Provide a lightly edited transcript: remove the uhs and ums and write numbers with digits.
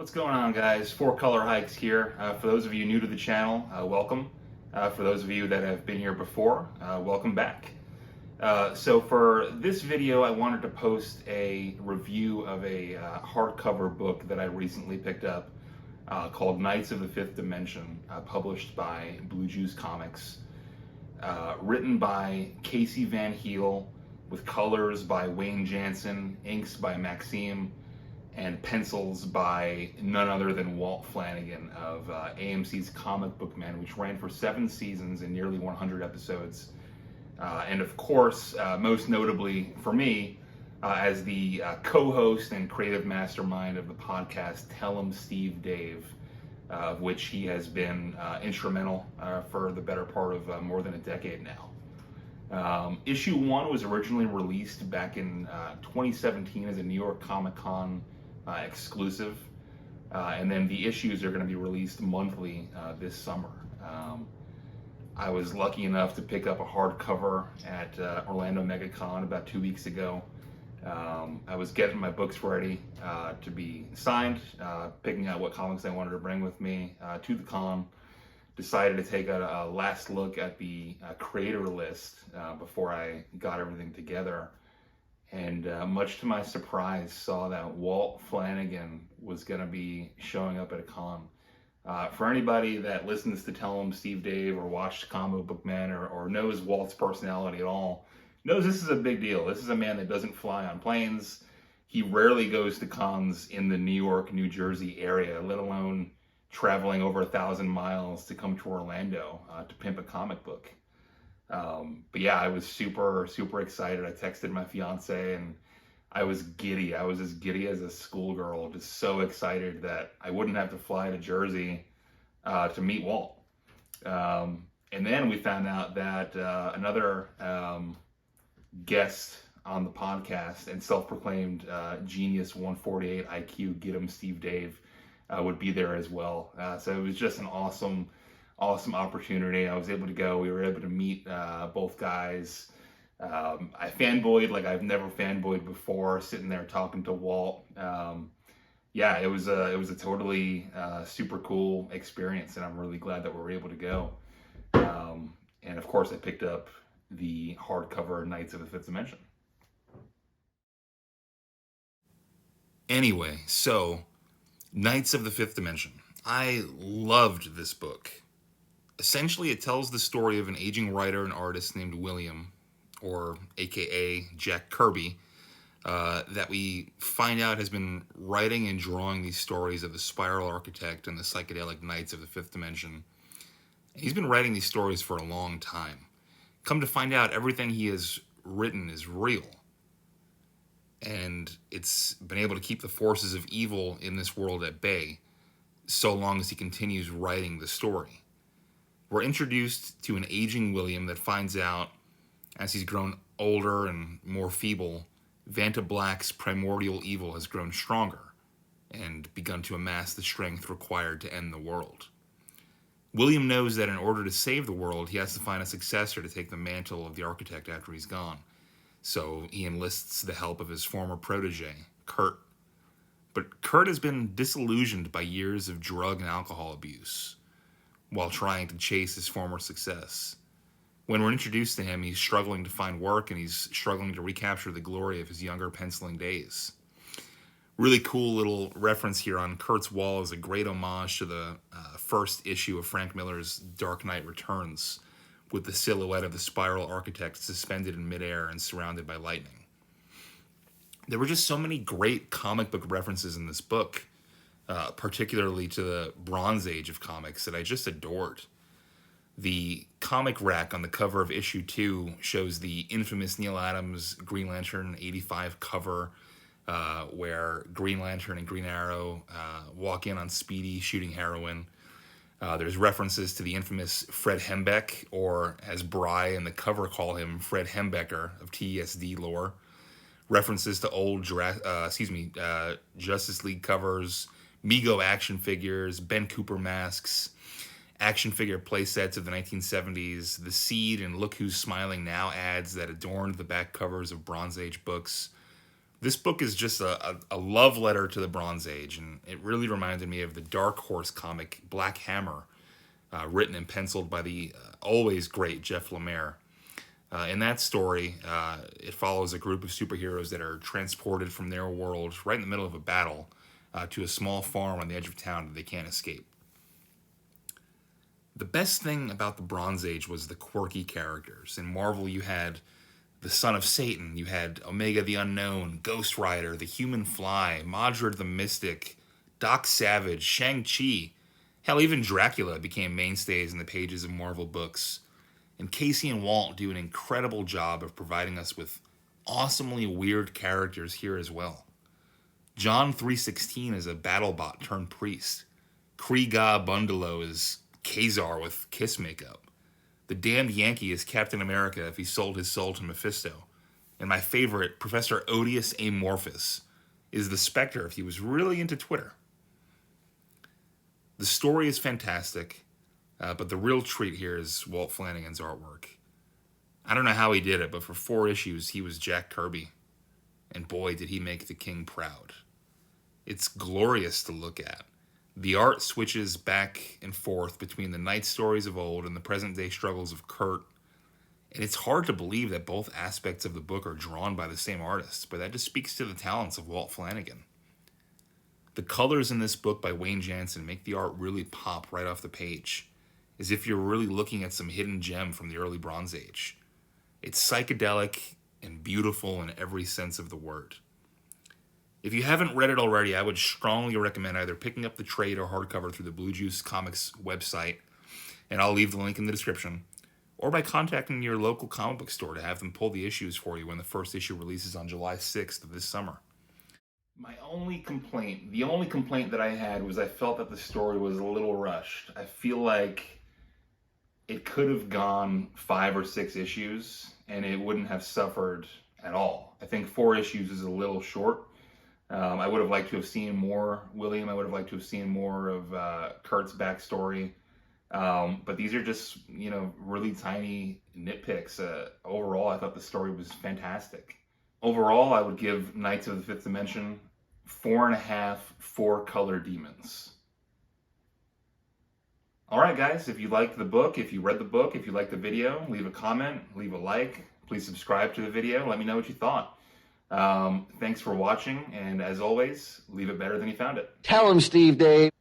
What's going on, guys? Four Color Hikes here. For those of you new to the channel, welcome. For those of you that have been here before, welcome back. So for this video, I wanted to post a review of a hardcover book that I recently picked up called Knights of the Fifth Dimension, published by Blue Juice Comics, written by Casey Van Heel, with colors by Wayne Jansen, inks by Maxime, and pencils by none other than Walt Flanagan of AMC's Comic Book Men, which ran for 7 seasons and nearly 100 episodes. And of course, most notably for me, as the co-host and creative mastermind of the podcast Tell 'Em Steve Dave, of which he has been instrumental for the better part of more than a decade now. Issue 1 was originally released back in 2017 as a New York Comic Con exclusive, and then the issues are going to be released monthly this summer. I was lucky enough to pick up a hardcover at Orlando MegaCon about 2 weeks ago. I was getting my books ready to be signed, picking out what comics I wanted to bring with me to the con. Decided to take a last look at the creator list before I got everything together. And much to my surprise, saw that Walt Flanagan was going to be showing up at a con. For anybody that listens to Tell 'Em Steve Dave or watched Comic Book Men or knows Walt's personality at all, knows this is a big deal. This is a man that doesn't fly on planes. He rarely goes to cons in the New York, New Jersey area, let alone traveling over 1,000 miles to come to Orlando to pimp a comic book. But yeah, I was super excited. I texted my fiance and I was giddy. I was as giddy as a schoolgirl, just so excited that I wouldn't have to fly to Jersey to meet Walt. And then we found out that another guest on the podcast and self-proclaimed genius 148 IQ, get him Steve Dave, would be there as well. So it was just an awesome opportunity. I was able to go. We were able to meet both guys. I fanboyed like I've never fanboyed before, sitting there talking to Walt. Yeah, it was a totally super cool experience, and I'm really glad that we were able to go. And of course, I picked up the hardcover Knights of the Fifth Dimension. Anyway, so Knights of the Fifth Dimension. I loved this book. Essentially, it tells the story of an aging writer and artist named William, or AKA Jack Kirby, that we find out has been writing and drawing these stories of the Spiral Architect and the psychedelic Knights of the Fifth Dimension. He's been writing these stories for a long time. Come to find out, everything he has written is real. And it's been able to keep the forces of evil in this world at bay, so long as he continues writing the story. We're introduced to an aging William that finds out, as he's grown older and more feeble, Vanta Black's primordial evil has grown stronger and begun to amass the strength required to end the world. William knows that in order to save the world, he has to find a successor to take the mantle of the architect after he's gone. So he enlists the help of his former protege, Kurt. But Kurt has been disillusioned by years of drug and alcohol abuse while trying to chase his former success. When we're introduced to him, he's struggling to find work and he's struggling to recapture the glory of his younger penciling days. Really cool little reference here on Kurt's wall is a great homage to the first issue of Frank Miller's Dark Knight Returns, with the silhouette of the Spiral Architect suspended in midair and surrounded by lightning. There were just so many great comic book references in this book, particularly to the Bronze Age of comics, that I just adored. The comic rack on the cover of issue 2 shows the infamous Neil Adams Green Lantern 85 cover, where Green Lantern and Green Arrow walk in on Speedy shooting heroin. There's references to the infamous Fred Hembeck, or as Bry and the cover call him, Fred Hembecker of TESD lore. References to old Justice League covers, Mego action figures, Ben Cooper masks, action figure playsets of the 1970s, the Seed and Look Who's Smiling Now ads that adorned the back covers of Bronze Age books, This book is just a love letter to the Bronze Age, and it really reminded me of the Dark Horse comic Black Hammer, written and penciled by the always great Jeff Lemire. In that story, it follows a group of superheroes that are transported from their world right in the middle of a battle to a small farm on the edge of town that they can't escape. The best thing about the Bronze Age was the quirky characters. In Marvel, you had the Son of Satan, you had Omega the Unknown, Ghost Rider, the Human Fly, Modred the Mystic, Doc Savage, Shang-Chi. Hell, even Dracula became mainstays in the pages of Marvel books. And Casey and Walt do an incredible job of providing us with awesomely weird characters here as well. John 3:16 is a battlebot turned priest. Kriega Bundalo is Kazar with kiss makeup. The Damned Yankee is Captain America if he sold his soul to Mephisto. And my favorite, Professor Odious Amorphous, is the Spectre if he was really into Twitter. The story is fantastic, but the real treat here is Walt Flanagan's artwork. I don't know how he did it, but for 4 issues, he was Jack Kirby. And boy, did he make the king proud. It's glorious to look at. The art switches back and forth between the night stories of old and the present-day struggles of Kurt. And it's hard to believe that both aspects of the book are drawn by the same artist, but that just speaks to the talents of Walt Flanagan. The colors in this book by Wayne Jansen make the art really pop right off the page, as if you're really looking at some hidden gem from the early Bronze Age. It's psychedelic and beautiful in every sense of the word. If you haven't read it already, I would strongly recommend either picking up the trade or hardcover through the Blue Juice Comics website, and I'll leave the link in the description, or by contacting your local comic book store to have them pull the issues for you when the first issue releases on July 6th of this summer. The only complaint that I had was I felt that the story was a little rushed. I feel like it could have gone 5 or 6 issues and it wouldn't have suffered at all. I think 4 issues is a little short. I would have liked to have seen more William. I would have liked to have seen more of Kurt's backstory. But these are just, really tiny nitpicks. Overall, I thought the story was fantastic. Overall, I would give Knights of the Fifth Dimension 4.5 4-color demons. Alright guys, if you liked the book, if you read the book, if you liked the video, leave a comment, leave a like, please subscribe to the video, let me know what you thought. Thanks for watching, and as always, leave it better than you found it. Tell him, Steve Dave.